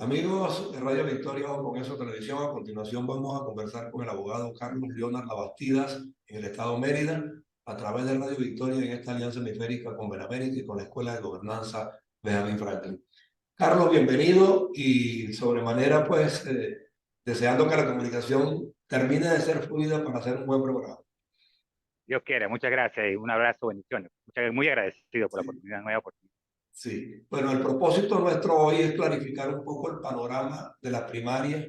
Amigos de Radio Victoria o Congreso Televisión, a continuación vamos a conversar con el abogado Carlos Leonard Labastidas en el estado Mérida, a través de Radio Victoria en esta alianza hemisférica con Benemérita y con la Escuela de Gobernanza Benjamin Franklin. Carlos, bienvenido y sobremanera deseando que la comunicación termine de ser fluida para hacer un buen programa. Dios quiera, muchas gracias y un abrazo, bendiciones. Muy agradecido por la Sí. oportunidad, nueva oportunidad. Sí, bueno, el propósito nuestro hoy es clarificar un poco el panorama de la primaria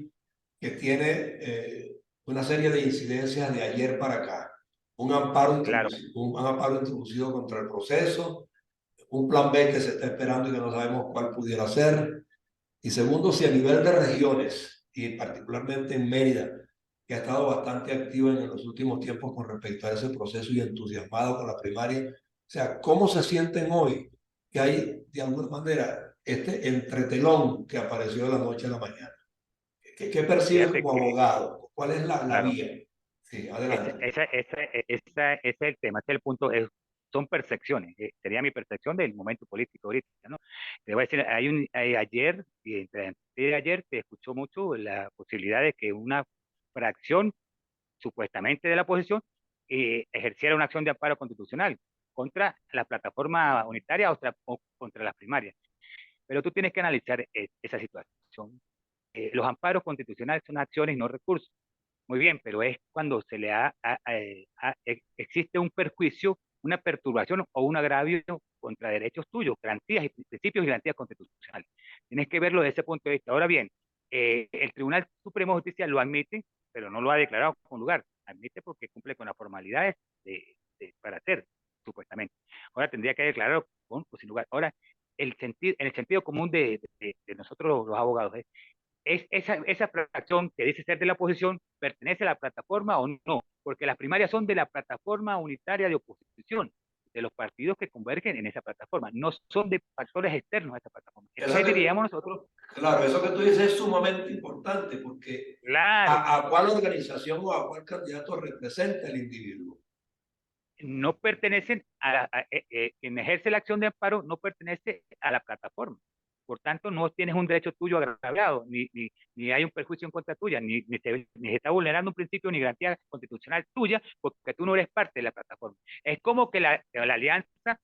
que tiene una serie de incidencias de ayer para acá. Claro, Un amparo introducido contra el proceso, un plan B que se está esperando y que no sabemos cuál pudiera ser. Y segundo, si a nivel de regiones, y particularmente en Mérida, que ha estado bastante activa en los últimos tiempos con respecto a ese proceso y entusiasmado con la primaria, o sea, ¿cómo se sienten hoy que hay, de alguna manera, este entretelón que apareció de la noche a la mañana? ¿Qué percibes fíjate como que, abogado? ¿Cuál es la claro, vía? Sí, ese, adelante. ese, ese, ese es el tema, ese es el punto, son percepciones, sería mi percepción del momento político ahorita, ¿no? Te voy a decir, ayer, y entre antes de ayer, se escuchó mucho la posibilidad de que una fracción, supuestamente de la oposición, ejerciera una acción de amparo constitucional contra la plataforma unitaria o contra las primarias. Pero tú tienes que analizar esa situación. Los amparos constitucionales son acciones y no recursos. Muy bien, pero es cuando se le existe un perjuicio, una perturbación o un agravio contra derechos tuyos, garantías y principios y garantías constitucionales. Tienes que verlo desde ese punto de vista. Ahora bien, el Tribunal Supremo de Justicia lo admite, pero no lo ha declarado con lugar. Admite porque cumple con las formalidades para hacer, supuestamente. Ahora tendría que declararlo con sin lugar. Ahora, en el sentido común de nosotros los abogados, esa fracción que dice ser de la oposición pertenece a la plataforma o no, porque las primarias son de la plataforma unitaria de oposición, de los partidos que convergen en esa plataforma, no son de factores externos a esa plataforma. Eso Entonces que, diríamos nosotros, claro, eso que tú dices es sumamente importante porque claro, a cuál organización o a cuál candidato representa el individuo. no pertenecen quien ejerce la acción de amparo no pertenece a la plataforma. Por tanto, no tienes un derecho tuyo agravado, ni hay un perjuicio en contra tuya, ni se está vulnerando un principio ni garantía constitucional tuya, porque tú no eres parte de la plataforma. Es como que la Alianza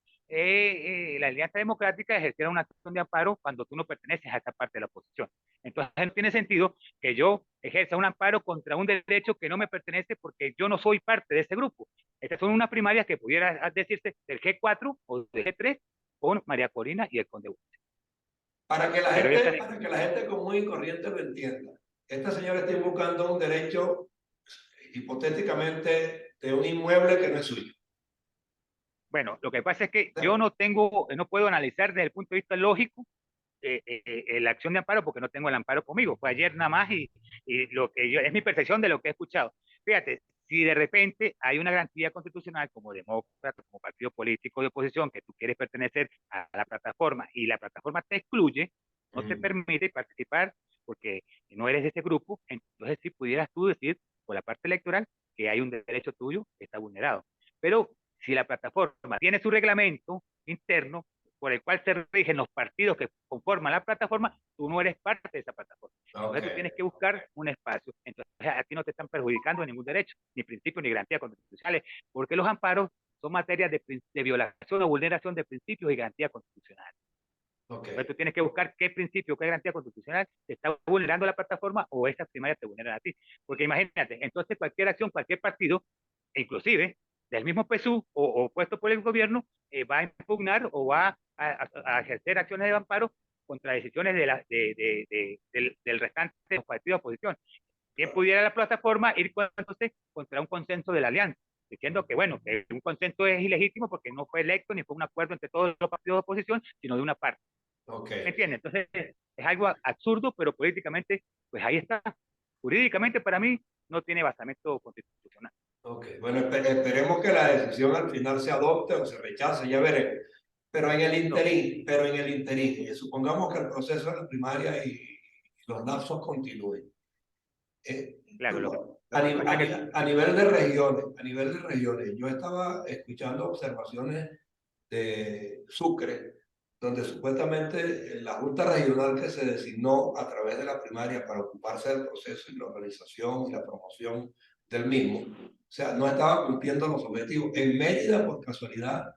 Democrática ejerciera una acción de amparo cuando tú no perteneces a esa parte de la oposición. Entonces, no tiene sentido que yo ejerza un amparo contra un derecho que no me pertenece porque yo no soy parte de ese grupo. Estas son unas primarias que pudiera decirse del G4 o del G3 con María Corina y el Conde Bustos. Pero ellos están, Para que la gente común y corriente lo entienda, esta señora está buscando un derecho hipotéticamente de un inmueble que no es suyo. bueno, lo que pasa es que yo no puedo analizar desde el punto de vista lógico la acción de amparo porque no tengo el amparo conmigo. Fue ayer nada más y lo que es mi percepción de lo que he escuchado. Fíjate, si de repente hay una garantía constitucional como demócrata, como partido político de oposición, que tú quieres pertenecer a la plataforma y la plataforma te excluye, no te permite participar porque no eres de ese grupo, entonces si pudieras tú decir por la parte electoral que hay un derecho tuyo que está vulnerado. Pero si la plataforma tiene su reglamento interno, por el cual se rigen los partidos que conforman la plataforma, tú no eres parte de esa plataforma. Ok. Entonces tú tienes que buscar un espacio. Entonces a ti no te están perjudicando ningún derecho, ni principios, ni garantías constitucionales, porque los amparos son materias de violación o vulneración de principios y garantías constitucionales. Ok. Entonces tú tienes que buscar qué principio, qué garantía constitucional te está vulnerando la plataforma o esas primarias te vulneran a ti. Porque imagínate, entonces cualquier acción, cualquier partido, inclusive del mismo PSU o puesto por el gobierno, va a impugnar o va a ejercer acciones de amparo contra decisiones del restante de los partidos de oposición. Bien pudiera la plataforma ir entonces contra un consenso de la alianza, diciendo que bueno, que un consenso es ilegítimo porque no fue electo ni fue un acuerdo entre todos los partidos de oposición, sino de una parte. Ok. ¿Me entiendes? Entonces, es algo absurdo, pero políticamente, pues ahí está. Jurídicamente, para mí, no tiene basamento constitucional. Ok. Bueno, esperemos que la decisión al final se adopte o se rechace, ya veremos. No, Pero en el interín, supongamos que el proceso de la primaria y los lapsos continúen. claro, A a nivel de regiones, yo estaba escuchando observaciones de Sucre, donde supuestamente la Junta Regional que se designó a través de la primaria para ocuparse del proceso y la organización y la promoción del mismo, o sea, no estaba cumpliendo los objetivos. En Mérida, por casualidad,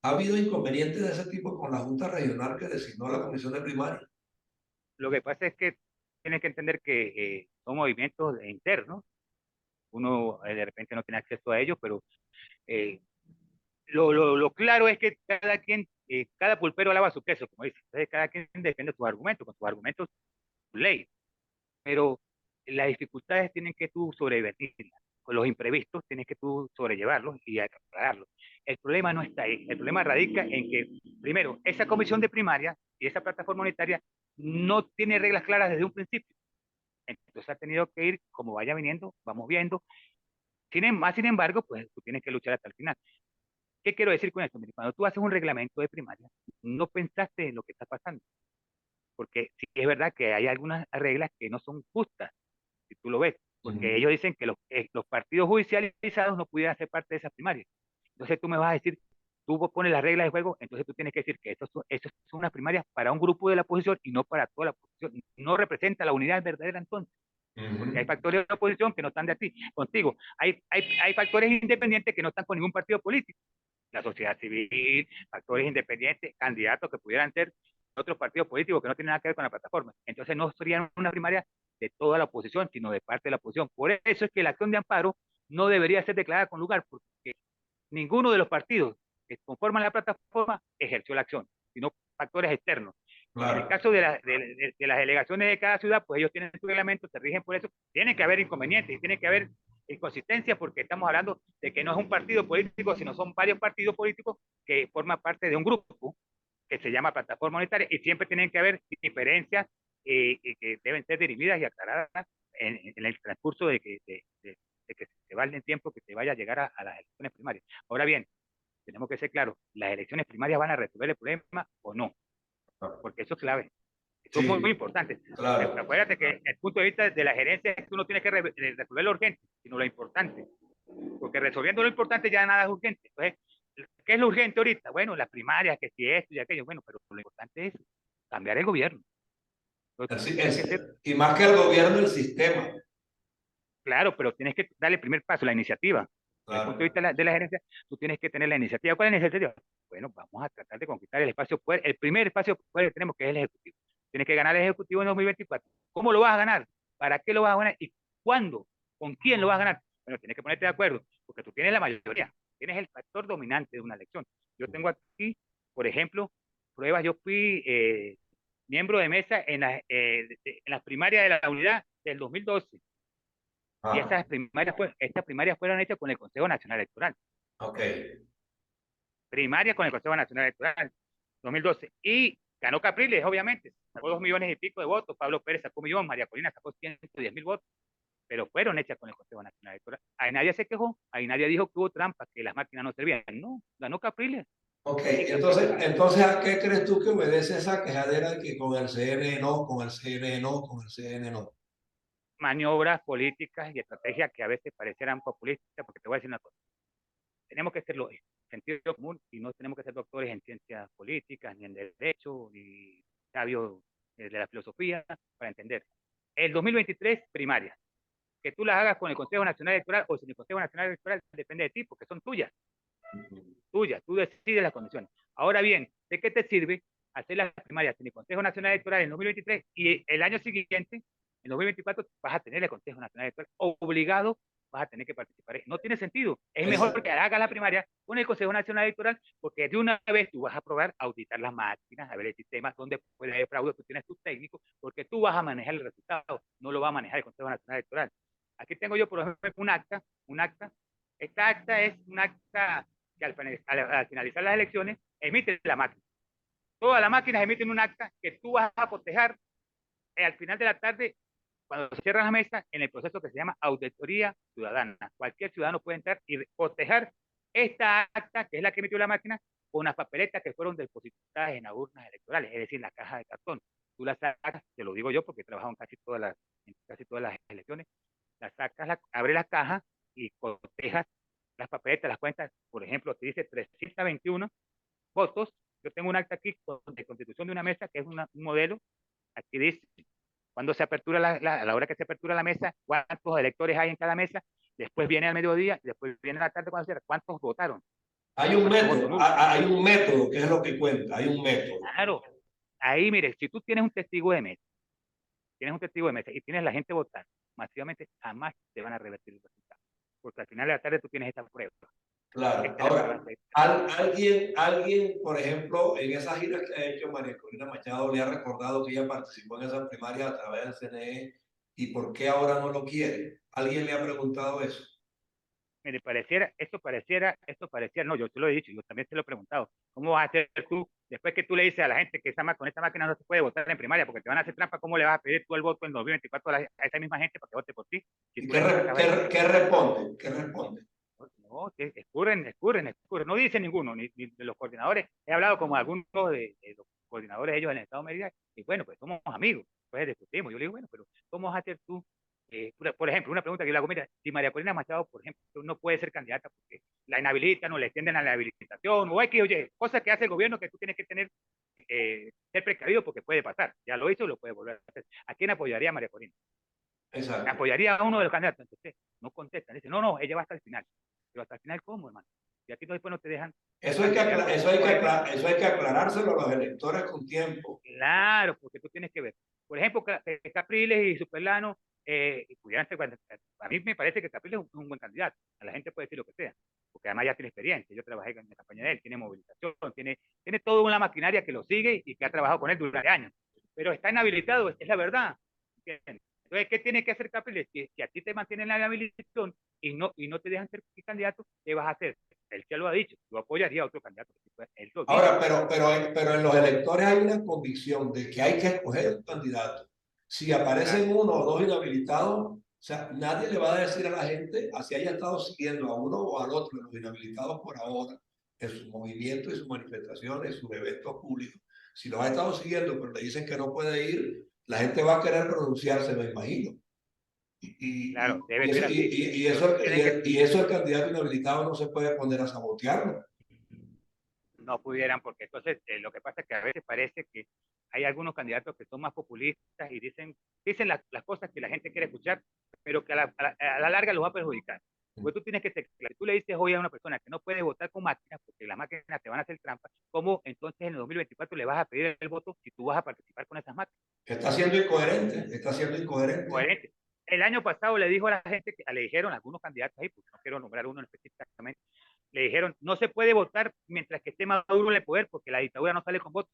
ha habido inconvenientes de ese tipo con la Junta Regional que designó la Comisión de Primaria. Lo que pasa es que tienes que entender que son movimientos internos. Uno de repente no tiene acceso a ellos, pero eh, lo claro es que cada quien, cada pulpero lava su queso, como dice. Entonces, cada quien defiende sus argumentos, con sus argumentos, su ley. Pero las dificultades tienen que tú sobrevenirlas. Con los imprevistos tienes que tú sobrellevarlos y aclararlos. El problema no está ahí. El problema radica en que, primero, esa comisión de primaria y esa plataforma unitaria no tiene reglas claras desde un principio. Entonces ha tenido que ir como vaya viniendo, vamos viendo. Sin embargo, pues tú tienes que luchar hasta el final. ¿Qué quiero decir con esto? Mire, cuando tú haces un reglamento de primaria, no pensaste en lo que está pasando, porque sí es verdad que hay algunas reglas que no son justas, si tú lo ves, porque Ujú. ellos dicen que los partidos judicializados no pudieran ser parte de esas primarias. Entonces tú me vas a decir, tú pones las reglas de juego, entonces tú tienes que decir que eso son unas primarias para un grupo de la oposición y no para toda la oposición. No representa la unidad verdadera entonces, porque hay Ujú. factores de la oposición que no están de ti, contigo. Hay factores independientes que no están con ningún partido político, la sociedad civil, actores independientes, candidatos que pudieran ser otros partidos políticos que no tienen nada que ver con la plataforma. Entonces no serían una primaria de toda la oposición, sino de parte de la oposición. Por eso es que la acción de amparo no debería ser declarada con lugar, porque ninguno de los partidos que conforman la plataforma ejerció la acción, sino factores externos. En el Claro. caso de las delegaciones de cada ciudad, pues ellos tienen su reglamento, se rigen por eso. Tiene que haber inconvenientes y tiene que haber inconsistencias porque estamos hablando de que no es un partido político, sino son varios partidos políticos que forman parte de un grupo que se llama plataforma unitaria y siempre tienen que haber diferencias que deben ser dirimidas y aclaradas en el transcurso de que se vaya el tiempo que se vaya a llegar a las elecciones primarias. Ahora bien, tenemos que ser claros, ¿las elecciones primarias van a resolver el problema o no? Porque eso es clave. Eso es muy, muy Sí, importante. claro. Acuérdate que el punto de vista de la gerencia es que uno tiene que resolver lo urgente, sino lo importante. Porque resolviendo lo importante ya nada es urgente. Entonces, ¿qué es lo urgente ahorita? Bueno, las primarias, que si esto y aquello. Bueno, pero lo importante es cambiar el gobierno. Entonces, tú Así tienes que es. ser Y más que el gobierno, el sistema. claro, pero tienes que darle el primer paso, la iniciativa. Desde el punto de Claro. vista de la gerencia, tú tienes que tener la iniciativa. ¿Cuál es la iniciativa? Bueno, vamos a tratar de conquistar el espacio poder, el primer espacio poder que tenemos, que es el Ejecutivo. Tienes que ganar el Ejecutivo en 2024. ¿Cómo lo vas a ganar? ¿Para qué lo vas a ganar? ¿Y cuándo? ¿Con quién lo vas a ganar? Bueno, tienes que ponerte de acuerdo, porque tú tienes la mayoría, tienes el factor dominante de una elección. Yo tengo aquí, por ejemplo, pruebas, yo fui miembro de mesa en las primarias de la unidad del 2012 y Ah, estas primarias fueron hechas con el Consejo Nacional Electoral. ok. Primaria con el Consejo Nacional Electoral, 2012. Y ganó Capriles, obviamente. Sacó 2 millones y pico de votos. Pablo Pérez sacó 1 millón. María Corina sacó 110.000 votos. Pero fueron hechas con el Consejo Nacional Electoral. Ahí nadie se quejó. Ahí nadie dijo que hubo trampa, que las máquinas no servían. No, ganó Capriles. Ok, Y Capriles entonces, ¿a qué crees tú que obedece esa quejadera de que con el CN no, con el CN no, con el CN no? maniobras políticas y estrategias que a veces parecieran populistas, porque te voy a decir una cosa. Tenemos que ser los sentido común y no tenemos que ser doctores en ciencias políticas, ni en derecho, ni sabios de la filosofía para entender. El 2023, primaria. Que tú las hagas con el Consejo Nacional Electoral o sin el Consejo Nacional Electoral depende de ti, porque son tuyas, tuyas. Tú decides las condiciones. Ahora bien, ¿de qué te sirve hacer las primarias en el Consejo Nacional Electoral en 2023 y el año siguiente, en 2024, vas a tener el Consejo Nacional Electoral obligado, vas a tener que participar? No tiene sentido. Es mejor Esa, que hagas la primaria con el Consejo Nacional Electoral, porque de una vez tú vas a probar, auditar las máquinas, a ver el sistema, donde puede haber fraude, tú tienes tus técnicos, porque tú vas a manejar el resultado, no lo va a manejar el Consejo Nacional Electoral. Aquí tengo yo, por ejemplo, un acta. Esta acta es un acta que al finalizar las elecciones emite la máquina. Todas las máquinas emiten un acta que tú vas a cotejar al final de la tarde, cuando se cierra la mesa, en el proceso que se llama auditoría ciudadana. Cualquier ciudadano puede entrar y cotejar esta acta, que es la que emitió la máquina, con las papeletas que fueron depositadas en las urnas electorales, es decir, en la caja de cartón. Tú las sacas, te lo digo yo porque he trabajado en casi todas las elecciones, las sacas, abres la caja y cotejas las papeletas, las cuentas, por ejemplo, te dice 321 votos Yo tengo un acta aquí de constitución de una mesa que es un modelo. Aquí dice cuando se apertura a la hora que se apertura la mesa, cuántos electores hay en cada mesa, después viene al mediodía, después viene a la tarde cuando cierra, cuántos votaron, Hay un cuántos votos método, nulos. hay un método que es lo que cuenta, hay un método. Claro, ahí mire, si tú tienes un testigo de mesa, y tienes la gente votando masivamente, jamás te van a revertir el resultado. Porque al final de la tarde tú tienes esta prueba. Claro. Esta es la prueba. Ahora, alguien, por ejemplo, en esas giras que ha hecho María Corina Machado, le ha recordado que ella participó en esas primarias a través del CNE y por qué ahora no lo quiere. ¿Alguien le ha preguntado eso? Mire, esto pareciera, no, yo te lo he dicho, yo también te lo he preguntado, ¿cómo vas a hacer tú, después que tú le dices a la gente que con esta máquina no se puede votar en primaria porque te van a hacer trampa, cómo le vas a pedir tú el voto en 2024 a esa misma gente para que vote por ti? Si ¿Y tú qué, les estás qué responde? ¿Qué responde? no, que escurren, no dice ninguno, ni de los coordinadores, he hablado con algunos de los coordinadores ellos en el Estado de Mérida, y bueno, pues somos amigos, pues discutimos, yo le digo, bueno, pero ¿cómo vas a hacer tú? Por ejemplo, una pregunta que yo le hago, mira, si María Corina Machado, por ejemplo, no puede ser candidata porque la inhabilitan o le extienden a la habilitación, o hay que, oye, cosas que hace el gobierno que tú tienes que tener, ser precavido porque puede pasar, ya lo hizo, lo puede volver a hacer. ¿A quién apoyaría María Corina? Exacto. Apoyaría a uno de los candidatos. Entonces, no contestan. Dicen, no, ella va hasta el final. Pero hasta el final, ¿cómo, hermano? Y a ti después no te dejan apoyar. Eso hay que aclarárselo a los electores con tiempo. Claro, porque tú tienes que ver. Por ejemplo, Capriles y Superlano, pudieran ser, a mí me parece que Capriles es un buen candidato. A la gente puede decir lo que sea, porque además ya tiene experiencia. Yo trabajé en la campaña de él, tiene movilización, tiene toda una maquinaria que lo sigue y que ha trabajado con él durante años. Pero está inhabilitado, es la verdad. ¿Entiendes? Entonces, ¿qué tiene que hacer Capriles? Si a ti te mantienen la inhabilitación y no te dejan ser candidato, ¿qué vas a hacer? Él ya lo ha dicho, yo apoyaría a otro candidato. Él lo dice. Ahora, pero en los electores hay una convicción de que hay que escoger un candidato. Si Claro. aparecen uno o dos inhabilitados, o sea, nadie le va a decir a la gente, así haya estado siguiendo a uno o al otro de los inhabilitados por ahora, en sus movimientos y sus manifestaciones, sus eventos públicos. Si los ha estado siguiendo, pero le dicen que no puede ir, la gente va a querer pronunciarse, me imagino. Claro, debe ser así. Pero Y eso el candidato inhabilitado no se puede poner a sabotearlo. no pudieran, porque entonces lo que pasa es que a veces parece que hay algunos candidatos que son más populistas y dicen las cosas que la gente quiere escuchar, pero que a la larga los va a perjudicar. Porque tú tienes que ser claro. Tú le dices hoy a una persona que no puede votar con máquinas porque las máquinas te van a hacer trampa, ¿cómo entonces en el 2024 le vas a pedir el voto si tú vas a participar con esas máquinas? Está siendo incoherente, está siendo incoherente. Coherente. El año pasado le dijo a la gente, le dijeron a algunos candidatos ahí, porque no quiero nombrar uno específicamente, le dijeron, no se puede votar mientras que esté Maduro en el poder porque la dictadura no sale con votos.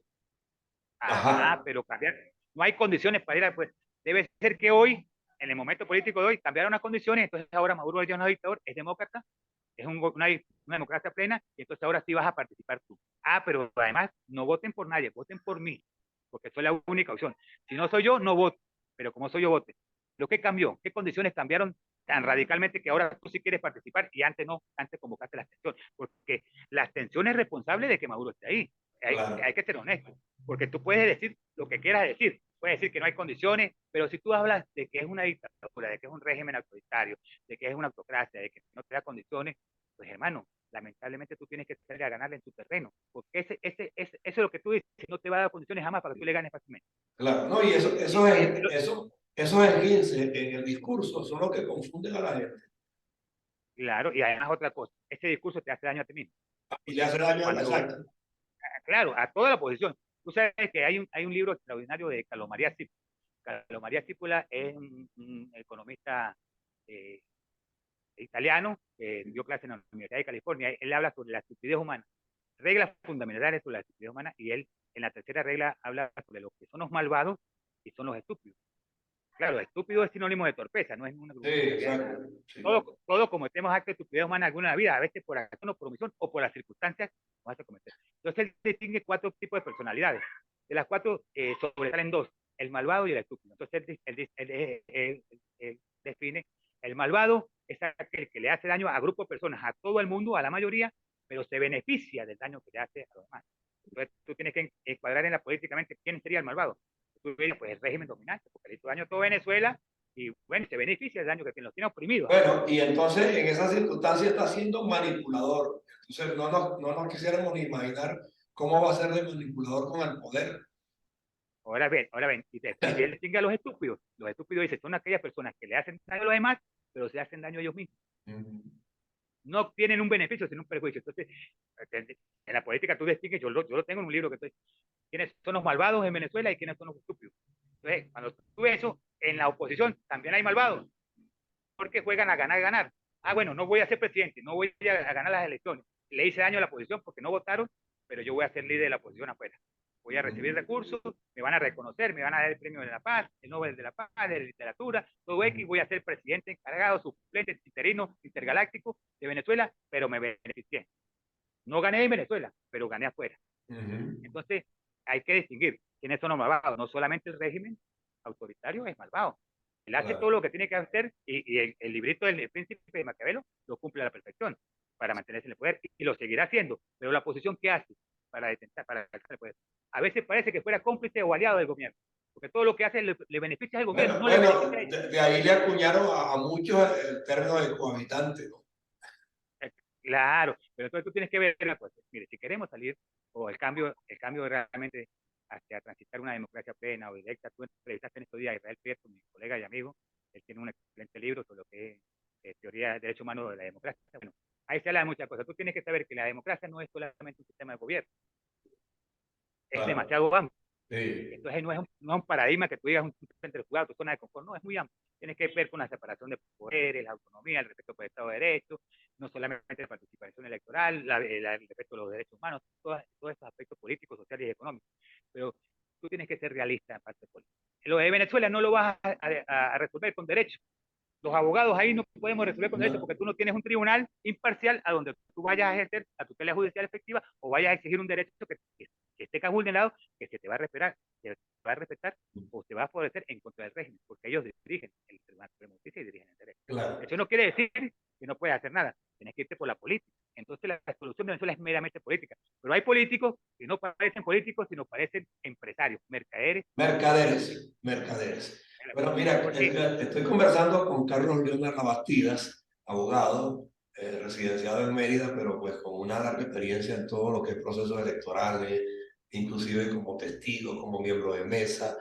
Ajá. Pero cambiar, no hay condiciones para ir a, pues, debe ser que hoy, en el momento político de hoy, cambiaron las condiciones, entonces ahora Maduro ya no es dictador, es demócrata, es una democracia plena, y entonces ahora sí vas a participar tú. Pero además, no voten por nadie, voten por mí, porque soy la única opción. Si no soy yo, no voto, pero como soy yo, vote. ¿Lo que cambió? ¿Qué condiciones cambiaron tan radicalmente que ahora tú sí quieres participar y antes no, antes convocaste la abstención? Porque la abstención es responsable de que Maduro esté ahí. Claro. Hay que ser honesto, porque tú puedes decir lo que quieras decir, puedes decir que no hay condiciones, pero si tú hablas de que es una dictadura, de que es un régimen autoritario, de que es una autocracia, de que no te da condiciones, pues hermano, lamentablemente tú tienes que salir a ganarle en tu terreno, porque eso es lo que tú dices, no te va a dar condiciones jamás para que tú le ganes fácilmente. Claro, no, y Y, eso es 15 en el discurso, son los que confunden a la gente claro, y además otra cosa, ese discurso te hace daño a ti mismo, y le porque hace daño a la cuando, exacta. claro, a toda la oposición, tú sabes que hay un libro extraordinario de Carlos María Cip. Carlos María Cípula es un economista eh, italiano que dio clase en la Universidad de California. Él habla sobre la estupidez humana, reglas fundamentales sobre la estupidez humana, y él en la tercera regla habla sobre lo que son los malvados y son los estúpidos. Claro, estúpido es sinónimo de torpeza, no es una Sí, grosería de nada. exacto. Sí. Todos cometemos actos de estupidez humana alguna vida, a veces por acción o por omisión o por las circunstancias vamos a cometer. Entonces él distingue cuatro tipos de personalidades. De las cuatro sobresalen dos, el malvado y el estúpido. Entonces él define el malvado es aquel que le hace daño a grupos de personas, a todo el mundo, a la mayoría, pero se beneficia del daño que le hace a los demás. Entonces tú tienes que encuadrar en la políticamente quién sería el malvado. Tú dices, pues el régimen dominante, porque le hizo daño a toda Venezuela y bueno, se beneficia del daño que los tiene oprimidos. Bueno, y entonces en esa circunstancia está siendo manipulador. Entonces no nos quisiéramos ni imaginar ¿cómo va a ser de manipulador con el poder? Ahora bien, y él distingue a los estúpidos. Los estúpidos dice, son aquellas personas que le hacen daño a los demás, pero se hacen daño a ellos mismos. No obtienen un beneficio, sino un perjuicio. Entonces, en la política tú distingues, yo lo tengo en un libro que estoy, quiénes son los malvados en Venezuela y quiénes son los estúpidos. Entonces, cuando tú ves eso, en la oposición también hay malvados, porque juegan a ganar, ganar. Ah, bueno, no voy a ser presidente, no voy a ganar las elecciones. Le hice daño a la oposición porque no votaron, pero yo voy a ser líder de la oposición afuera. Voy a recibir recursos, me van a reconocer, me van a dar el premio de la paz, el Nobel de la Paz, de la literatura, todo X, voy a ser presidente encargado, suplente, interino, intergaláctico de Venezuela, pero me beneficié. No gané en Venezuela, pero gané afuera. Entonces, hay que distinguir quiénes son los malvados. No solamente el régimen autoritario es malvado. Él hace todo lo que tiene que hacer y el librito del príncipe de Maquiavelo lo cumple a la perfección para mantenerse en el poder y lo seguirá haciendo. Pero la oposición, ¿qué hace para detentar, para alcanzar el poder? A veces parece que fuera cómplice o aliado del gobierno, porque todo lo que hace le beneficia al gobierno, Bueno, no le beneficia a bueno, ellos. de ahí le acuñaron a muchos el término de cohabitante, ¿no? Claro, pero entonces tú tienes que ver la cosa. Mire, si queremos salir, o el cambio realmente hacia transitar una democracia plena o directa, tú entrevistaste en estos días a Israel Prieto, mi colega y amigo, él tiene un excelente libro sobre lo que es teoría de derechos humanos de la democracia. Bueno, ahí se habla de muchas cosas. Tú tienes que saber que la democracia no es solamente un sistema de gobierno, es Claro, demasiado amplio. sí. Entonces no es un paradigma que tú digas un centrifugado, tu zona de confort, no, es muy amplio. Tienes que ver con la separación de poderes, la autonomía, el respeto por el Estado de Derecho, no solamente la participación electoral, el respeto a los derechos humanos, todos estos aspectos políticos, sociales y económicos. Pero tú tienes que ser realista en parte política. Lo de Venezuela no lo vas a resolver con derechos. Los abogados ahí no podemos resolver con derecho No, porque tú no tienes un tribunal imparcial a donde tú vayas a ejercer la tutela judicial efectiva o vayas a exigir un derecho que esté vulnerado, que se te va a respetar, se te va a respetar o se va a favorecer en contra del régimen, porque ellos dirigen el Tribunal Supremo de Justicia y dirigen el derecho. claro. Eso no quiere decir que no puedes hacer nada, tienes que irte por la política. Entonces la solución de Venezuela es meramente política. Pero hay políticos que no parecen políticos, sino parecen empresarios, mercaderes. Mercaderes, mercaderes. Bueno, mira, Porque, estoy conversando con Carlos Leonard Labastidas, abogado, residenciado en Mérida, pero pues con una larga experiencia en todo lo que es procesos electorales, inclusive como testigo, como miembro de mesa,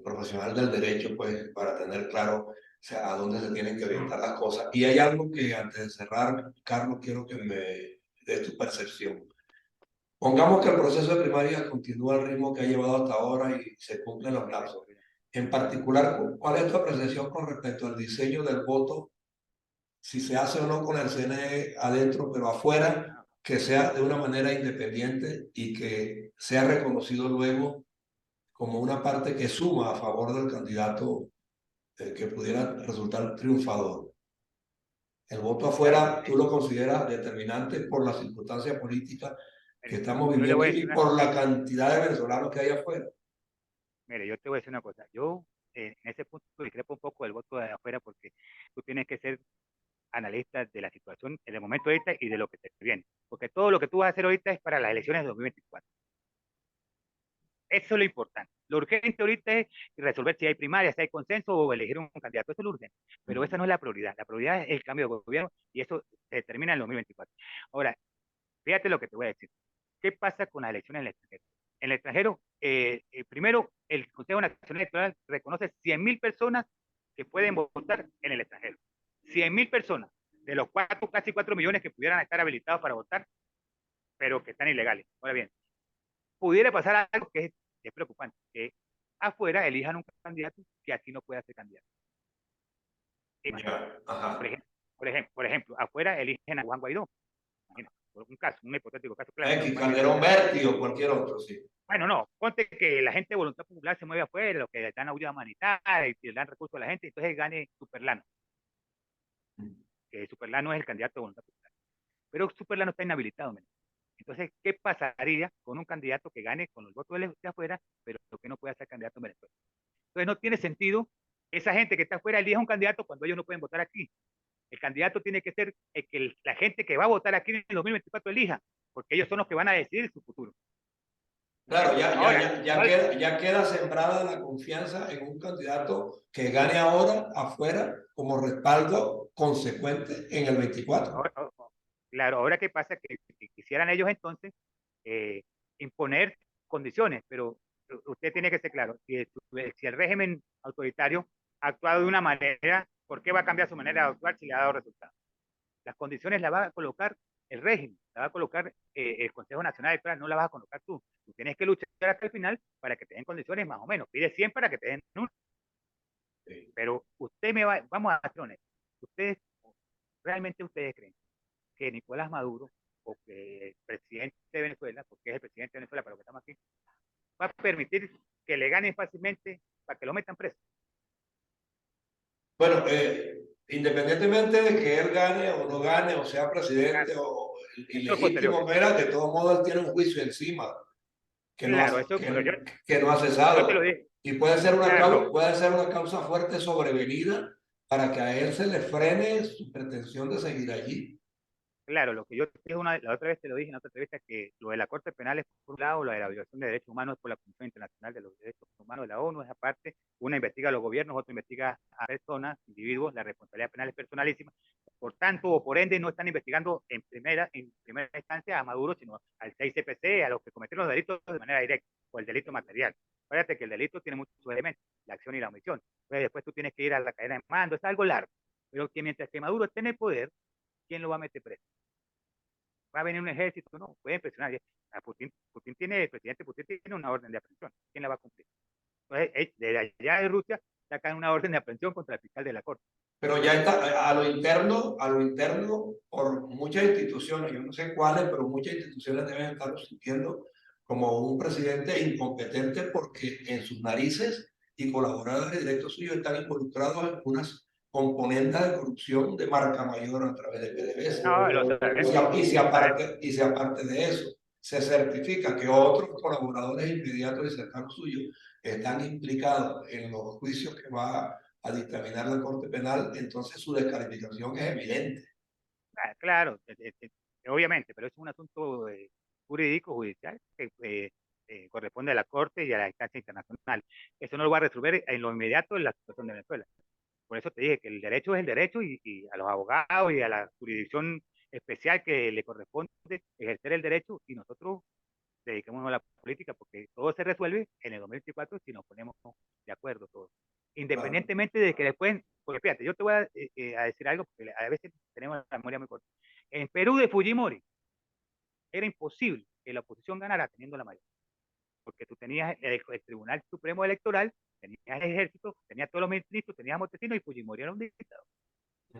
profesional del derecho, pues para tener claro, o sea, a dónde se tienen que orientar las cosas. Y hay algo que antes de cerrar, Carlos, quiero que me des tu percepción. Pongamos que el proceso de primaria continúa al ritmo que ha llevado hasta ahora y se cumplen los plazos. En particular, ¿cuál es tu apreciación con respecto al diseño del voto? Si se hace o no con el CNE adentro, pero afuera, que sea de una manera independiente y que sea reconocido luego como una parte que suma a favor del candidato que pudiera resultar triunfador. El voto claro, afuera, ¿tú lo consideras determinante por la circunstancia política que estamos yo le viviendo voy a y decir por la cantidad de venezolanos que hay afuera? mire, yo te voy a decir una cosa. Yo en ese punto discrepo un poco del voto de afuera porque tú tienes que ser analista de la situación en el momento ahorita y de lo que te viene. Porque todo lo que tú vas a hacer ahorita es para las elecciones de 2024. Eso es lo importante. Lo urgente ahorita es resolver si hay primarias, si hay consenso o elegir un candidato. Eso es lo urgente. Pero esa no es la prioridad. La prioridad es el cambio de gobierno y eso se determina en el 2024. Ahora, fíjate lo que te voy a decir. ¿Qué pasa con las elecciones en el extranjero? En el extranjero, primero, el Consejo Nacional Electoral reconoce 100.000 personas que pueden votar en el extranjero. 100.000 personas, de los casi 4 millones que pudieran estar habilitados para votar, pero que están ilegales. Ahora bien, pudiera pasar algo que es preocupante, que afuera elijan un candidato que aquí no pueda ser candidato. Imagínate. Ya, ajá. Por ejemplo, afuera eligen a Juan Guaidó. Imagínate, por un caso, un hipotético caso, claro, no X, puede ser Calderón candidato. Berti o cualquier otro, sí. Bueno, no, ponte que la gente de voluntad popular se mueve afuera, los que dan ayuda humanitaria y que dan recursos a la gente, entonces gane Superlano, que Superlano es el candidato de voluntad popular. Pero Superlano está inhabilitado. ¿Me? Entonces, ¿qué pasaría con un candidato que gane con los votos de afuera, pero que no pueda ser candidato en Venezuela? Entonces, no tiene sentido esa gente que está afuera elija un candidato cuando ellos no pueden votar aquí. El candidato tiene que ser el que la gente que va a votar aquí en el 2024 elija, porque ellos son los que van a decidir su futuro. Claro, Ahora, ya queda sembrada la confianza en un candidato que gane ahora afuera como respaldo consecuente en el 24. ahora, claro, ahora qué pasa que quisieran ellos entonces imponer condiciones, pero usted tiene que ser claro, si el régimen autoritario ha actuado de una manera, ¿por qué va a cambiar su manera de actuar si le ha dado resultados? Las condiciones las va a colocar el régimen, la va a colocar el Consejo Nacional Electoral, no la vas a colocar tú. Tú tienes que luchar hasta el final para que te den condiciones más o menos. Pide 100 para que te den 1. Sí. Pero usted me va, vamos a ser honestos, ustedes, realmente ustedes creen que Nicolás Maduro o que el presidente de Venezuela, porque es el presidente de Venezuela para lo que estamos aquí, va a permitir que le ganen fácilmente para que lo metan preso. Bueno, independientemente de que él gane o no gane, o sea Claro, presidente o eso es posterior. ilegítimo, mira, de todos modos él tiene un juicio encima Claro, eso, pero que no ha yo te lo cesado. dije. Y Claro, no, puede ser una causa fuerte sobrevenida para que a él se le frene su pretensión de seguir allí. claro, lo que yo te dije la otra vez te lo dije en otra entrevista, que lo de la Corte Penal es por un lado, lo de la violación de derechos humanos es por la Comisión Internacional de los Derechos Humanos de la ONU, es aparte, una investiga a los gobiernos, otra investiga a personas, individuos, la responsabilidad penal es personalísima, por tanto, o por ende, no están investigando en primera instancia a Maduro, sino al 6CPC, a los que cometieron los delitos de manera directa, o el delito material. Acuérdate que el delito tiene muchos elementos, la acción y la omisión. Entonces, después tú tienes que ir a la cadena de mando, es algo largo, pero que mientras que Maduro esté en el poder, ¿quién lo va a meter preso? Va a venir un ejército, no, pueden presionar. A Putin tiene, el presidente Putin tiene una orden de aprehensión. ¿Quién la va a cumplir? Entonces, desde allá de Rusia sacan una orden de aprehensión contra el fiscal de la Corte. Pero ya está a lo interno, por muchas instituciones, yo no sé cuáles, pero muchas instituciones deben estar sintiendo como un presidente incompetente porque en sus narices y colaboradores directos suyos están involucrados en unas componentes de corrupción de marca mayor a través de PDVSA. No, lo sabemos. Y si aparte de eso se certifica que otros colaboradores inmediatos y cercanos suyos están implicados en los juicios que va a dictaminar la Corte Penal, entonces su descalificación es evidente. Claro, obviamente, pero es un asunto jurídico, judicial, que corresponde a la Corte y a la instancia internacional. Eso no lo va a resolver en lo inmediato en la situación de Venezuela. Por eso te dije que el derecho es el derecho y a los abogados y a la jurisdicción especial que le corresponde ejercer el derecho y nosotros dediquémonos a la política porque todo se resuelve en el 2024 si nos ponemos de acuerdo todos. Claro. Independientemente de que después, porque fíjate, yo te voy a decir algo porque a veces tenemos la memoria muy corta. En Perú de Fujimori era imposible que la oposición ganara teniendo la mayoría, porque tú tenías el Tribunal Supremo Electoral, tenías el ejército, tenías todos los ministros, tenías a Montesinos y Fujimori era un dictador.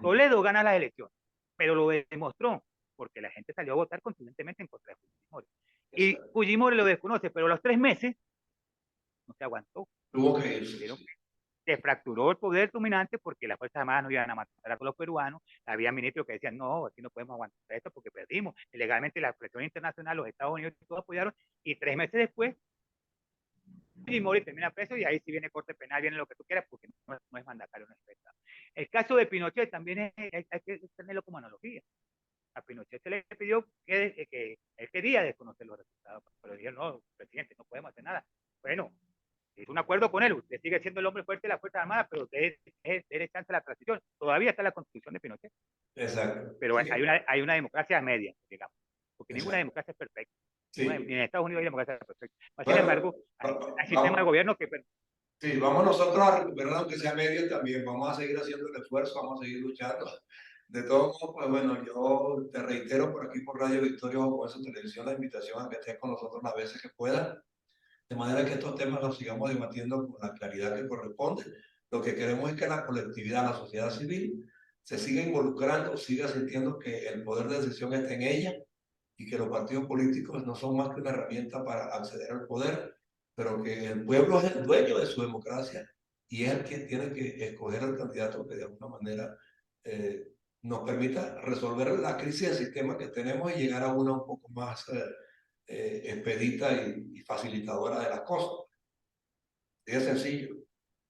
Toledo gana las elecciones, pero lo demostró porque la gente salió a votar contundentemente en contra de Fujimori. Y Exacto. Fujimori lo desconoce, pero a los 3 meses no se aguantó. Tuvo que irse. Tuvieron Sí. se fracturó el poder dominante porque las Fuerzas Armadas no iban a matar a todos los peruanos. Había ministros que decían, no, aquí no podemos aguantar esto porque perdimos. Ilegalmente la presión internacional, los Estados Unidos todos apoyaron. Y 3 meses después, Fujimori termina preso y ahí sí viene corte penal, viene lo que tú quieras porque no es mandatario, no es estado. El caso de Pinochet también hay que tenerlo como analogía. A Pinochet se le pidió que él quería desconocer los resultados, pero dijeron, no, presidente, no podemos hacer nada. Bueno, es un acuerdo con él, usted sigue siendo el hombre fuerte de las Fuerzas Armadas, pero usted es chance de la transición. Todavía está la constitución de Pinochet, Exacto. pero Sí, hay una democracia media, digamos, porque ninguna exacto. democracia es perfecta. Ni Sí. en Estados Unidos hay democracia perfecta. Sin Bueno, embargo, hay sistemas de vamos, gobierno que sí, vamos nosotros a recuperar aunque sea medio también. Vamos a seguir haciendo el esfuerzo, vamos a seguir luchando. De todos modos, pues bueno, yo te reitero por aquí por Radio Victoria o por esa televisión la invitación a que estés con nosotros las veces que puedas, de manera que estos temas los sigamos debatiendo con la claridad que corresponde. Lo que queremos es que la colectividad, la sociedad civil, se siga involucrando, siga sintiendo que el poder de decisión está en ella y que los partidos políticos no son más que una herramienta para acceder al poder, pero que el pueblo es el dueño de su democracia y es el que tiene que escoger al candidato que de alguna manera eh, nos permita resolver la crisis del sistema que tenemos y llegar a una un poco más expedita y facilitadora de las cosas. Es sencillo.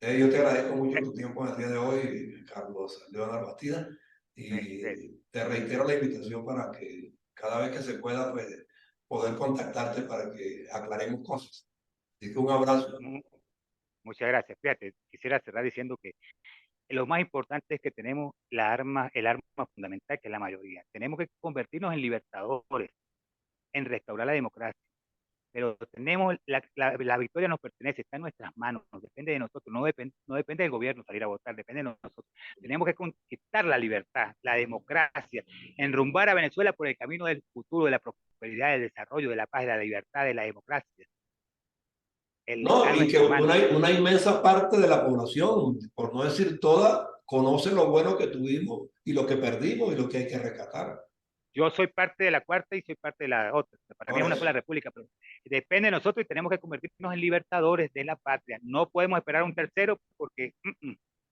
Yo te agradezco mucho tu tiempo en el día de hoy, Carlos Leonardo Bastida, y te reitero la invitación para que cada vez que se pueda, pues, poder contactarte para que aclaremos cosas. Así que un abrazo. muchas gracias. Fíjate, quisiera cerrar diciendo que lo más importante es que tenemos el arma fundamental, que es la mayoría. Tenemos que convertirnos en libertadores, en restaurar la democracia. pero tenemos, la victoria nos pertenece, está en nuestras manos, depende de nosotros, no depende del gobierno salir a votar, depende de nosotros. Tenemos que conquistar la libertad, la democracia, enrumbar a Venezuela por el camino del futuro, de la prosperidad, del desarrollo, de la paz, de la libertad, de la democracia. Está No, en y que nuestras manos. una inmensa parte de la población, por no decir toda, conoce lo bueno que tuvimos y lo que perdimos y lo que hay que rescatar. Yo soy parte de la cuarta y soy parte de la otra. Para mí Por es una eso. sola república, pero depende de nosotros y tenemos que convertirnos en libertadores de la patria. No podemos esperar a un tercero porque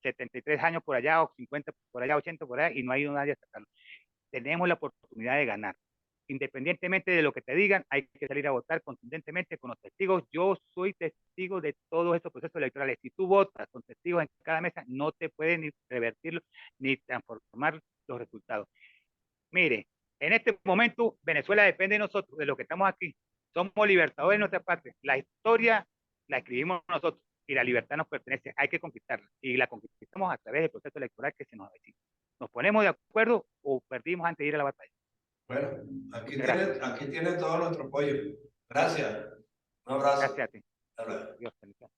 73 años por allá o 50 por allá, 80 por allá y no ha ido nadie a sacarlo. Tenemos la oportunidad de ganar. Independientemente de lo que te digan, hay que salir a votar contundentemente con los testigos. Yo soy testigo de todos estos procesos electorales. Si tú votas con testigos en cada mesa, no te pueden ni revertir ni transformar los resultados. Mire, en este momento Venezuela depende de nosotros, de lo que estamos aquí. Somos libertadores de nuestra patria. La historia la escribimos nosotros y la libertad nos pertenece. Hay que conquistarla y la conquistamos a través del proceso electoral que se nos avecina. Nos ponemos de acuerdo o perdimos antes de ir a la batalla. Bueno, Muchas gracias. aquí tiene todo nuestro apoyo. Gracias. Un abrazo. Gracias a ti. Hasta luego. Dios te bendiga.